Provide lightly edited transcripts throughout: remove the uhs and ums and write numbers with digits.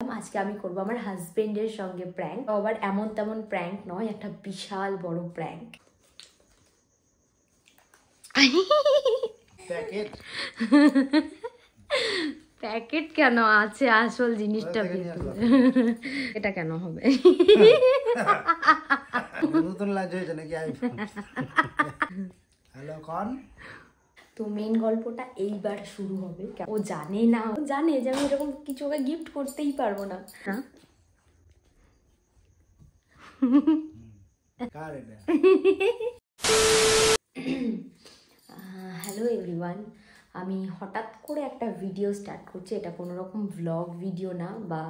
আজকে আমি করব আমার হাজবেন্ডের সঙ্গে প্র্যাঙ্ক। আবার এমন তেমন প্র্যাঙ্ক নয়, একটা বিশাল বড় প্র্যাঙ্ক। প্যাকেট কেন আছে, আসল জিনিসটা এটা কেন হবে? নতুন লাজ হয়েছে নাকি আইফোন? হ্যালো কোন? তো মেন গল্পটা এইবার শুরু হবে। ও জানে না, ও জানে যে আমি এরকম কিছু ওকে গিফট করতেই পারবো না। হ্যালো এভরিওয়ান, আমি হঠাৎ করে একটা ভিডিও স্টার্ট করছি। এটা কোনো রকম ভ্লগ ভিডিও না বা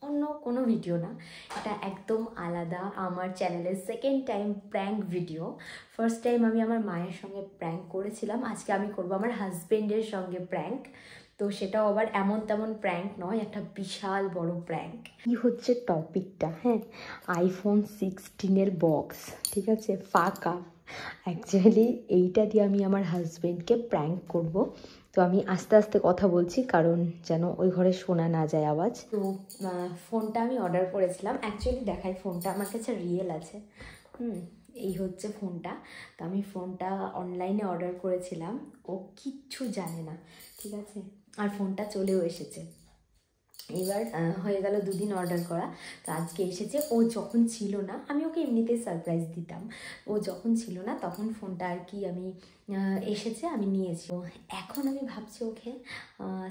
অন্য কোনো ভিডিও না, এটা একদম আলাদা। আমার চ্যানেলের second time prank video. First time আমি আমার মায়ের সঙ্গে প্র্যাঙ্ক করেছিলাম, আজকে আমি করব আমার হাজবেন্ডের সঙ্গে প্র্যাঙ্ক। তো সেটাও আবার এমন তেমন প্র্যাঙ্ক নয়, একটা বিশাল বড় প্র্যাঙ্ক। কি হচ্ছে টপিকটা? হ্যাঁ, আইফোন 16-এর বক্স, ঠিক আছে, ফাঁকা। অ্যাকচুয়ালি এইটা দিয়ে আমি আমার হাজবেন্ডকে প্র্যাঙ্ক করব। তো আমি আস্তে আস্তে কথা বলছি, কারণ যেন ওই ঘরে শোনা না যায় আওয়াজ। তো ফোনটা আমি অর্ডার করেছিলাম। অ্যাকচুয়ালি দেখাই, ফোনটা আমার কাছে রিয়েল আছে। এই হচ্ছে ফোনটা। তো আমি ফোনটা অনলাইনে অর্ডার করেছিলাম, ও কিচ্ছু জানে না, ঠিক আছে। আর ফোনটা চলেও এসেছে। এবার হয়ে গেল 2 দিন অর্ডার করা। তো আজকে এসেছে। ও যখন ছিল না, আমি ওকে এমনিতেই সারপ্রাইজ দিতাম। ও যখন ছিল না তখন ফোনটা আর কি আমি এসেছে, আমি নিয়েছি। এখন আমি ভাবছি ওকে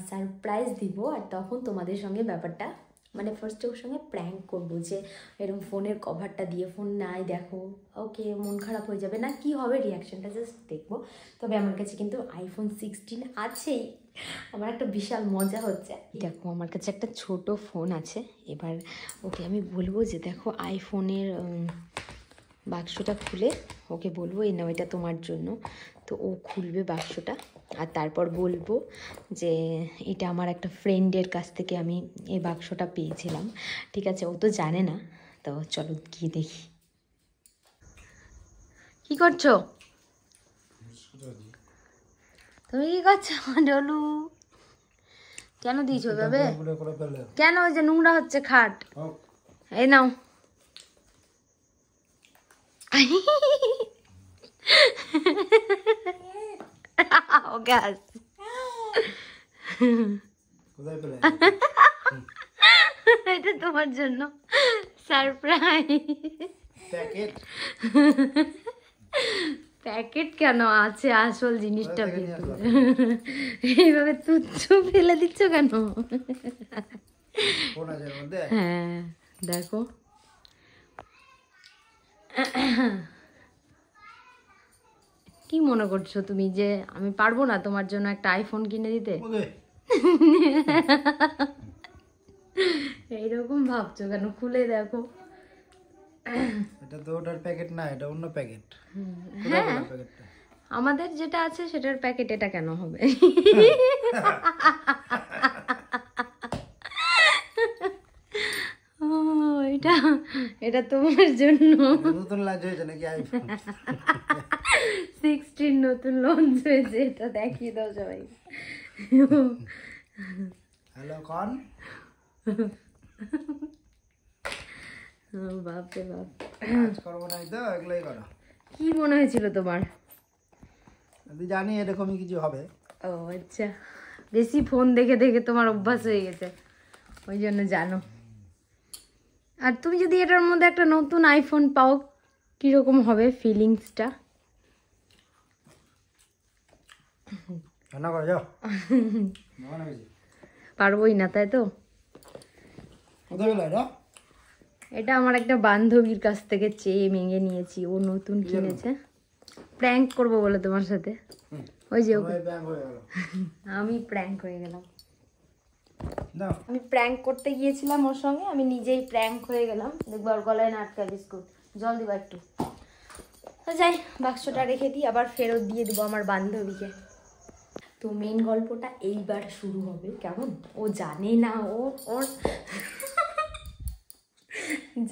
সারপ্রাইজ দিব, আর তখন তোমাদের সঙ্গে ব্যাপারটা মানে ফার্স্টে ওর সঙ্গে প্র্যাঙ্ক করবো যে এরকম ফোনের কভারটা দিয়ে, ফোন নাই দেখো, ওকে মন খারাপ হয়ে যাবে না, কি হবে রিয়াকশানটা জাস্ট দেখবো। তবে আমার কাছে কিন্তু আইফোন 16 আছেই, আমার একটা বিশাল মজা হচ্ছে। দেখো আমার কাছে একটা ছোট ফোন আছে। এবার ওকে আমি বলবো যে দেখো আইফোনের বাক্সটা খুলে ওকে বলবো এই নাও এটা তোমার জন্য। তো ও খুলবে বাক্সটা, আর তারপর বলবো যে এটা আমার একটা ফ্রেন্ডের কাছ থেকে আমি এই বাক্সটা পেয়েছিলাম, ঠিক আছে। ও তো জানে না। তো চলো গিয়ে দেখি। কি করছো তুমি? কি করছো ডলু? কেন দিয়েছো ভাবে? কেন? ওই যে নোংরা হচ্ছে খাট। এই নাও। এটা তোমার জন্য সারপ্রাইজ। প্যাকেট কেন আছে, আসল জিনিসটা এইভাবে তুচ্ছ ফেলে দিচ্ছ কেন? হ্যাঁ দেখো, কি মনে করছো তুমি যে আমি পারবো না তোমার জন্য একটা আইফোন কিনে দিতে? এইরকম ভাবছো কেন? খুলে দেখো। এটা তো ওটার প্যাকেট না, এটা অন্য প্যাকেট। হ্যাঁ, আমাদের যেটা আছে সেটার প্যাকেট, এটা কেন হবে? এটা এটা তোমার জন্য। নতুন লাজ হয়েছে নাকি আইফোন? 16 নতুন লঞ্চ হয়েছে, এটা দেখিয়ে দাও সবাই। হ্যালো কোন? বাপরে বাপ, কাজ করবো না তো, এগুলোই করো। কি মনে হয়েছিল তোমার? আমি জানি এরকমই কিছু হবে। ও আচ্ছা, বেশি ফোন দেখে দেখে তোমার অভ্যাস হয়ে গেছে, ওই জন্য জানো। আর তুমি যদি এটার মধ্যে একটা নতুন আইফোন পাও, কিরকম হবে ফিলিংসটা? পারবোই না, তাই তো। এটা আমার একটা বান্ধবীর কাছ থেকে চেয়ে মেঙে নিয়েছি, ও নতুন কিনেছে। প্র্যাঙ্ক করবো বলে তোমার সাথে। ওই যে আমি প্র্যাঙ্ক হয়ে গেলাম। আমি প্র্যাঙ্ক করতে গিয়েছিলাম ওর সঙ্গে, আমি নিজেই প্র্যাঙ্ক হয়ে গেলাম। দেখবো আর গলায় না আটকা বিস্কুট। জল দিবা একটু? তো যাই, বাক্সটা রেখে দিই, আবার ফেরত দিয়ে দেবো আমার বান্ধবীকে। তো মেন গল্পটা এইবার শুরু হবে, কেমন? ও জানে না, ওর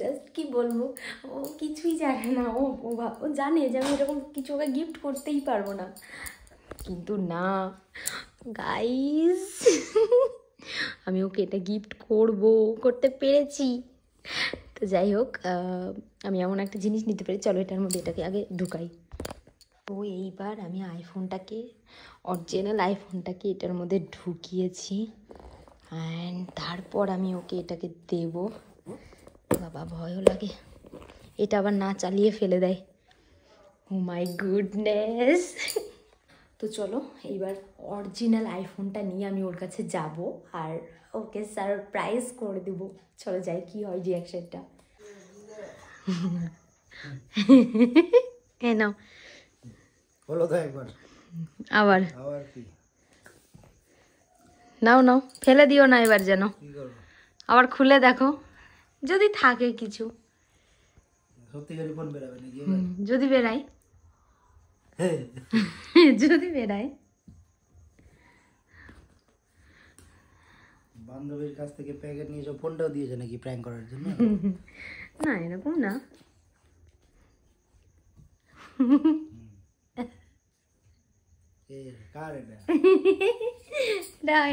জাস্ট কি বলবো, ও কিছুই জানে না। ও জানে যে আমি এরকম কিছু ওকে গিফট করতেই পারবো না, কিন্তু না গাইস, আমি ওকে এটা গিফট করতে পেরেছি। তো যাই হোক, আমি এমন একটা জিনিস নিতে পারি, চলো এটার মধ্যে এটাকে আগে ঢুকাই। তো এইবার আমি অরিজিনাল আইফোনটাকে এটার মধ্যে ঢুকিয়েছি, অ্যান্ড তারপর আমি ওকে এটাকে দেব। বাবা ভয়ও লাগে, এটা আবার না চালিয়ে ফেলে দেয়। ও মাই গুডনেস। তো চলো এইবার অরিজিনাল আইফোনটা নিয়ে আমি ওর কাছে যাব আর ওকে সারপ্রাইজ করে দেব। চলো যাই, কি হয় রিয়াকশনটা। হ্যাঁ নাও, বলো তো একবার। আবার কি নাও, ফেলে দিও না এবার যেন। কি করবো? আবার খুলে দেখো যদি থাকে কিছু। সত্যি করে ফোন বেরাবে নাকি? যদি বেরাই, হ্যাঁ যদি বেরাই। বান্ধবীর কাছ থেকে প্যাকেট নিয়ে সব ফোনটাও দিয়েছে নাকি প্র্যাঙ্ক করার জন্য? না এরকম না। কার এটা?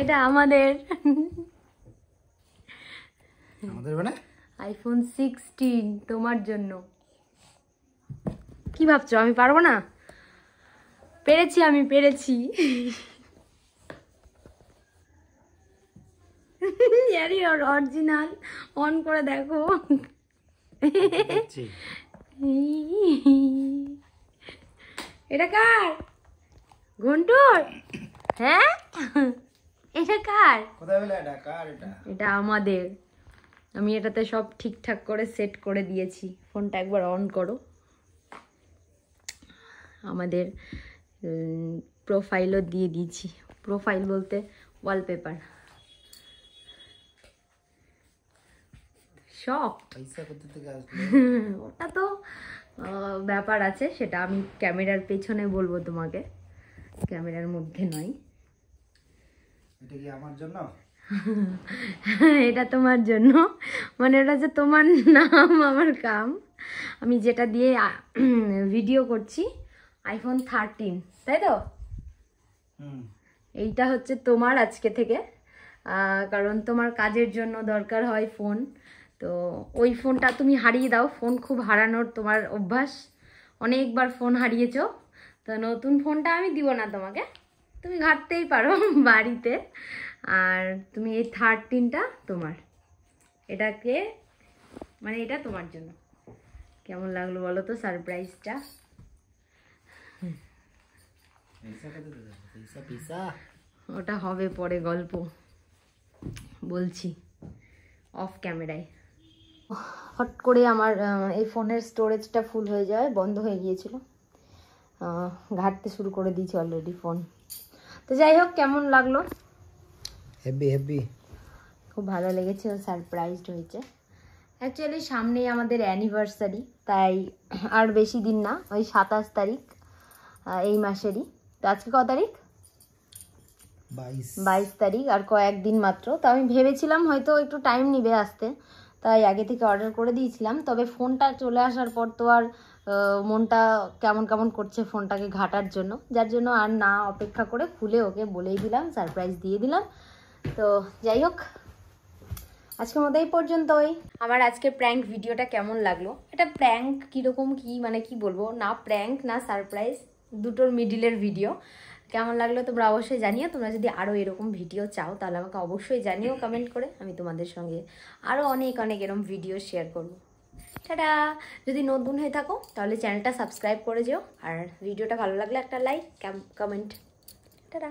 এটা আমাদের মানে আইফোন 16 তোমার জন্য। কি ভাবছো আমি পারবো না? আমি পেরেছি। অরিজিনাল অন করে দেখো। এটা কার? ঘন্টুর? হ্যাঁ এটা কার? কোথায় বলে এটা কার? এটা আমাদের। আমি এটাতে সব ঠিকঠাক করে সেট করে দিয়েছি। ফোনটা একবার অন করো। আমাদের প্রোফাইলও দিয়ে দিয়েছি। প্রোফাইল বলতে ওয়ালপেপার। শখ পয়সা কোথা থেকে আসলো? ওটা তো ব্যাপার আছে, সেটা আমি ক্যামেরার পেছনে বলবো তোমাকে, ক্যামেরার মধ্যে নয়। এটা কি আমার জন্য? এটা তোমার জন্য, মানে এটা যে তোমার নাম আমার কাম। আমি যেটা দিয়ে ভিডিও করছি আইফোন 13, তাই তো? এইটা হচ্ছে তোমার আজকে থেকে, কারণ তোমার কাজের জন্য দরকার হয় ফোন। তো ওই ফোনটা তুমি হারিয়ে দাও। ফোন খুব হারানোর তোমার অভ্যাস, অনেকবার ফোন হারিয়েছো। তো নতুন ফোনটা আমি দিব না তোমাকে, তুমি ঘাঁটতেই পারো বাড়িতে। আর তুমি এই 13টা তোমার, এটাকে মানে এটা তোমার জন্য। কেমন লাগলো বলো তো সারপ্রাইজটা? ওটা হবে পরে গল্প, বলছি অফ ক্যামেরায়। হট করে আমার এই ফোনের স্টোরেজটা ফুল হয়ে যায়, বন্ধ হয়ে গিয়েছিল। ঘাঁটতে শুরু করে দিয়েছি অলরেডি ফোন। তো যাই হোক, কেমন লাগলো? হেভি খুব ভালো লেগেছে, ও সারপ্রাইজড হয়েছে। অ্যাকচুয়ালি সামনেই আমাদের অ্যানিভার্সারি, তাই আর বেশি দিন না, ওই 27 তারিখ এই মাসেরই। তো আজকে কত তারিখ? 22 তারিখ, আর কয়েকদিন মাত্র। তো আমি ভেবেছিলাম হয়তো একটু টাইম নিবে আসতে, তাই আগে থেকে অর্ডার করে দিয়েছিলাম। তবে ফোনটা চলে আসার পর তো আর মনটা কেমন কেমন করছে ফোনটাকে ঘাটার জন্য, যার জন্য আর না অপেক্ষা করে খুলে ওকে বলেই দিলাম, সারপ্রাইজ দিয়ে দিলাম। তো যাই হোক, আজকের মতো এই পর্যন্তই। আমার আজকে প্র্যাঙ্ক ভিডিওটা কেমন লাগলো? এটা প্র্যাঙ্ক কীরকম, কি মানে কি বলবো, না প্র্যাঙ্ক না সারপ্রাইজ, দুটোর মিডিলের ভিডিও। কেমন লাগলো তোমরা অবশ্যই জানিও। তোমরা যদি আরও এরকম ভিডিও চাও তাহলে আমাকে অবশ্যই জানিও কমেন্ট করে। আমি তোমাদের সঙ্গে আরও অনেক এরকম ভিডিও শেয়ার করবো। টাটা। যদি নতুন হয়ে থাকো তাহলে চ্যানেলটা সাবস্ক্রাইব করে যেও, আর ভিডিওটা ভালো লাগলে একটা লাইক কমেন্ট। টাটা।